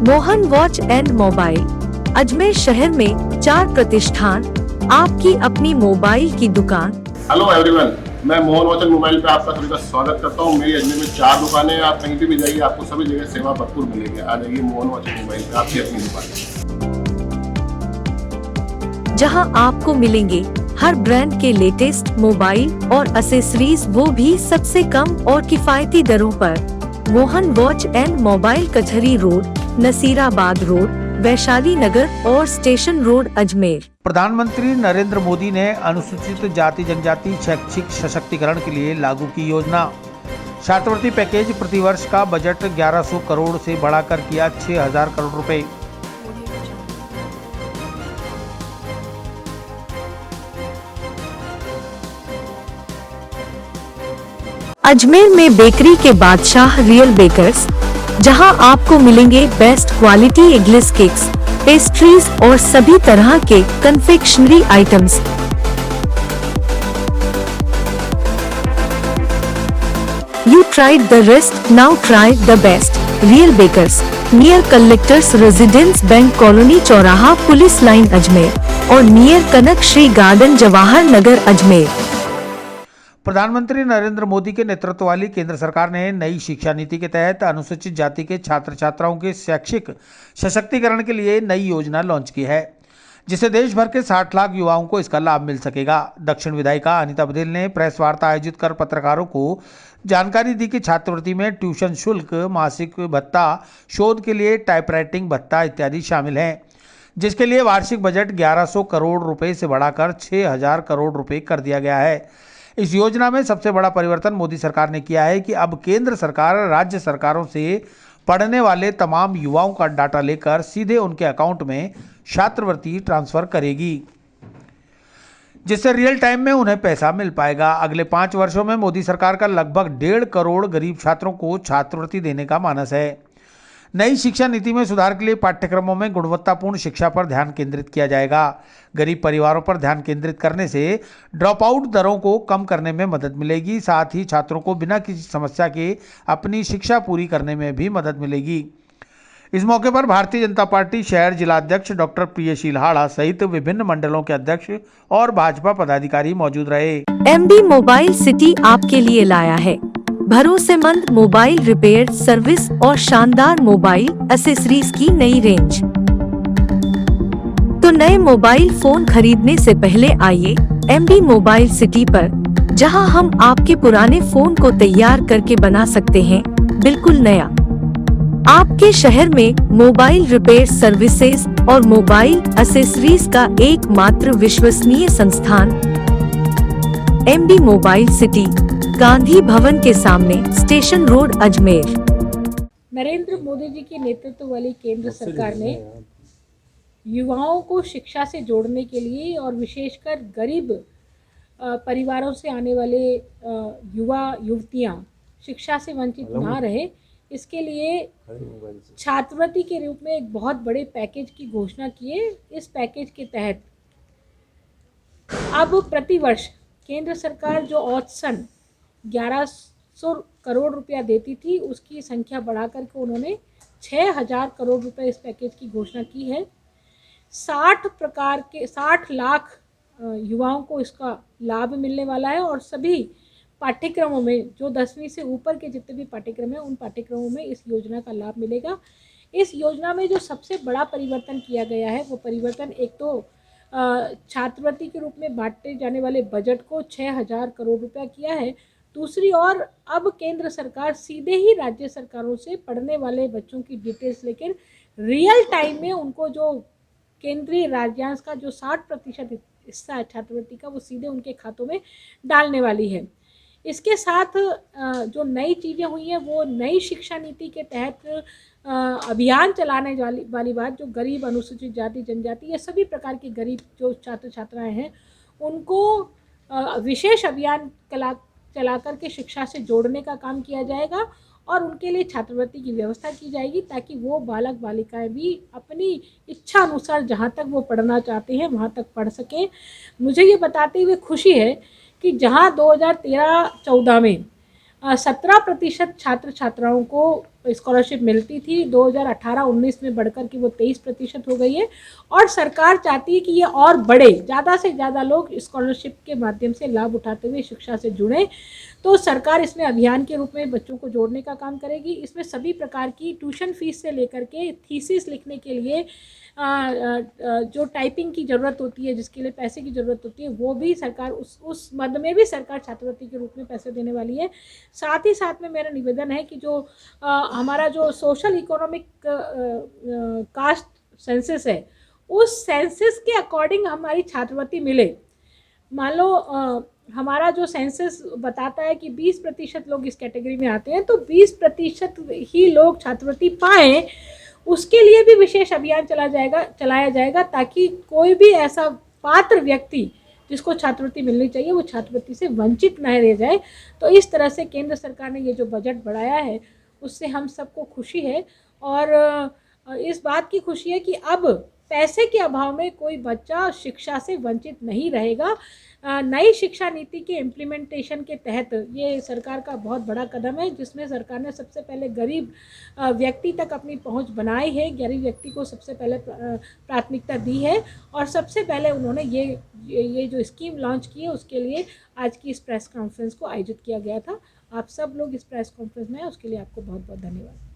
Mohan watch and mobile Ajmer शहर में 4 प्रतिष्ठान, आपकी अपनी मोबाइल की दुकान। हेलो एवरीवन, मैं मोहन वॉच एंड मोबाइल पे आपका सभी का स्वागत करता हूँ। मेरी अजमेर में 4 दुकानें हैं। आप कहीं भी जाइए, आपको सभी जगह सेवा भरपूर मिलेगी। आ जाइए मोहन वॉच एंड मोबाइल पे, आपकी अपनी दुकान, जहां आपको मिलेंगे हर ब्रांड के लेटेस्ट मोबाइल और एसेसरीज, वो भी सबसे कम और किफायती दरों पर। मोहन वॉच एंड मोबाइल कचहरी रोड, नसीराबाद रोड, वैशाली नगर और स्टेशन रोड, अजमेर। प्रधानमंत्री नरेंद्र मोदी ने अनुसूचित जाति जनजाति शैक्षिक सशक्तिकरण के लिए लागू की योजना। छात्रवृत्ति पैकेज प्रतिवर्ष का बजट 1100 करोड़ से बढ़ाकर किया 6000 करोड़ रुपए। अजमेर में बेकरी के बादशाह रियल बेकर्स, जहां आपको मिलेंगे best quality eggless cakes, pastries और सभी तरह के confectionery items. You tried the rest, now try the best. Real Bakers, near Collectors Residence Bank Colony चौराहा पुलिस लाइन अजमेर और नियर कनक श्री गार्डन जवाहर नगर अजमेर। प्रधानमंत्री नरेंद्र मोदी के नेतृत्व वाली केंद्र सरकार ने नई शिक्षा नीति के तहत अनुसूचित जाति के छात्र छात्राओं के शैक्षिक सशक्तिकरण के लिए नई योजना लॉन्च की है, जिससे देश भर के 60 लाख युवाओं को इसका लाभ मिल सकेगा। दक्षिण विधायिका अनीता बघेल ने प्रेस वार्ता आयोजित कर पत्रकारों को जानकारी दी कि छात्रवृत्ति में ट्यूशन शुल्क, मासिक भत्ता, शोध के लिए टाइपराइटिंग भत्ता इत्यादि शामिल हैं, जिसके लिए वार्षिक बजट 1100 करोड़ रुपए से बढ़ाकर 6000 करोड़ रुपए कर दिया गया है। इस योजना में सबसे बड़ा परिवर्तन मोदी सरकार ने किया है कि अब केंद्र सरकार राज्य सरकारों से पढ़ने वाले तमाम युवाओं का डाटा लेकर सीधे उनके अकाउंट में छात्रवृत्ति ट्रांसफर करेगी, जिससे रियल टाइम में उन्हें पैसा मिल पाएगा। अगले 5 वर्षों में मोदी सरकार का लगभग 1.5 करोड़ गरीब छात्रों को छात्रवृत्ति देने का मानस है। नई शिक्षा नीति में सुधार के लिए पाठ्यक्रमों में गुणवत्तापूर्ण शिक्षा पर ध्यान केंद्रित किया जाएगा। गरीब परिवारों पर ध्यान केंद्रित करने से ड्रॉप आउट दरों को कम करने में मदद मिलेगी, साथ ही छात्रों को बिना किसी समस्या के अपनी शिक्षा पूरी करने में भी मदद मिलेगी। इस मौके पर भारतीय जनता पार्टी शहर जिला अध्यक्ष डॉक्टर प्रियशील हाड़ा सहित विभिन्न मंडलों के अध्यक्ष और भाजपा पदाधिकारी मौजूद रहे। एमडी मोबाइल सिटी आपके लिए लाया है भरोसेमंद मोबाइल रिपेयर सर्विस और शानदार मोबाइल एसेसरीज की नई रेंज। तो नए मोबाइल फोन खरीदने से पहले आइए एमडी मोबाइल सिटी पर, जहां हम आपके पुराने फोन को तैयार करके बना सकते हैं बिल्कुल नया। आपके शहर में मोबाइल रिपेयर सर्विसेज और मोबाइल एसेसरीज का एकमात्र विश्वसनीय संस्थान MD mobile city, Gandhi Bhavan के सामने, स्टेशन रोड, अजमेर। नरेंद्र मोदी जी के नेतृत्व वाली केंद्र सरकार ने युवाओं को शिक्षा से जोड़ने के लिए और विशेषकर गरीब परिवारों से आने वाले युवा युवतियां शिक्षा से वंचित ना रहे, इसके लिए छात्रवृत्ति के रूप में एक बहुत बड़े पैकेज की घोषणा की है। इस पैकेज के तहत अब प्रतिवर्ष केंद्र सरकार जो औसतन 1100 करोड़ रुपया देती थी, उसकी संख्या बढ़ाकर के उन्होंने 6000 करोड़ रुपए इस पैकेज की घोषणा की है। 60 लाख युवाओं को इसका लाभ मिलने वाला है और सभी पाठ्यक्रमों में जो 10वीं से ऊपर के जितने भी पाठ्यक्रम हैं, उन पाठ्यक्रमों में इस योजना का लाभ मिलेगा। इस योजना में जो सबसे बड़ा परिवर्तन किया गया है, वो परिवर्तन एक तो छात्रवृत्ति के रूप में बांटे जाने वाले बजट को 6000 करोड़ रुपया किया है। दूसरी ओर अब केंद्र सरकार सीधे ही राज्य सरकारों से पढ़ने वाले बच्चों की डिटेल्स लेकर रियल टाइम में उनको जो केंद्रीय राज्यांश का जो 60% हिस्सा है छात्रवृत्ति का, वो सीधे उनके खातों में डालने वाली है। इसके साथ जो नई चीज़ें हुई हैं, वो नई शिक्षा नीति के तहत अभियान चलाने वाली बात, जो गरीब अनुसूचित जाति जनजाति या सभी प्रकार के गरीब जो छात्र छात्राएं हैं, उनको विशेष अभियान चला करके शिक्षा से जोड़ने का काम किया जाएगा और उनके लिए छात्रवृत्ति की व्यवस्था की जाएगी, ताकि वो बालक बालिकाएं भी अपनी इच्छा अनुसार जहाँ तक वो पढ़ना चाहते हैं वहाँ तक पढ़ सकें। मुझे ये बताते हुए खुशी है कि जहाँ 2013-14 में 17% छात्र छात्राओं को स्कॉलरशिप मिलती थी 2018-19 में बढ़कर के वो 23% हो गई है और सरकार चाहती है कि ये और बढ़े, ज़्यादा से ज़्यादा लोग स्कॉलरशिप के माध्यम से लाभ उठाते हुए शिक्षा से जुड़ें। तो सरकार इसमें अभियान के रूप में बच्चों को जोड़ने का काम करेगी। इसमें सभी प्रकार की ट्यूशन फीस से लेकर के थीसिस लिखने के लिए जो टाइपिंग की ज़रूरत होती है, जिसके लिए पैसे की ज़रूरत होती है, वो भी सरकार उस मद में भी सरकार छात्रवृत्ति के रूप में पैसे देने वाली है। साथ ही साथ में मेरा निवेदन है कि जो हमारा जो सोशल इकोनॉमिक कास्ट सेंसस है, उस सेंसस के अकॉर्डिंग हमारी छात्रवृत्ति मिले। मान लो हमारा जो सेंसस बताता है कि 20% लोग इस कैटेगरी में आते हैं, तो 20% ही लोग छात्रवृत्ति पाएँ, उसके लिए भी विशेष अभियान चलाया जाएगा ताकि कोई भी ऐसा पात्र व्यक्ति जिसको छात्रवृत्ति मिलनी चाहिए वो छात्रवृत्ति से वंचित न रह जाए। तो इस तरह से केंद्र सरकार ने ये जो बजट बढ़ाया है उससे हम सबको खुशी है और इस बात की खुशी है कि अब पैसे के अभाव में कोई बच्चा शिक्षा से वंचित नहीं रहेगा। नई शिक्षा नीति के इम्प्लीमेंटेशन के तहत ये सरकार का बहुत बड़ा कदम है, जिसमें सरकार ने सबसे पहले गरीब व्यक्ति तक अपनी पहुंच बनाई है, गरीब व्यक्ति को सबसे पहले प्राथमिकता दी है और सबसे पहले उन्होंने ये जो स्कीम लॉन्च की है उसके लिए आज की इस प्रेस कॉन्फ्रेंस को आयोजित किया गया था। आप सब लोग इस प्रेस कॉन्फ्रेंस में हैं, उसके लिए आपको बहुत बहुत धन्यवाद।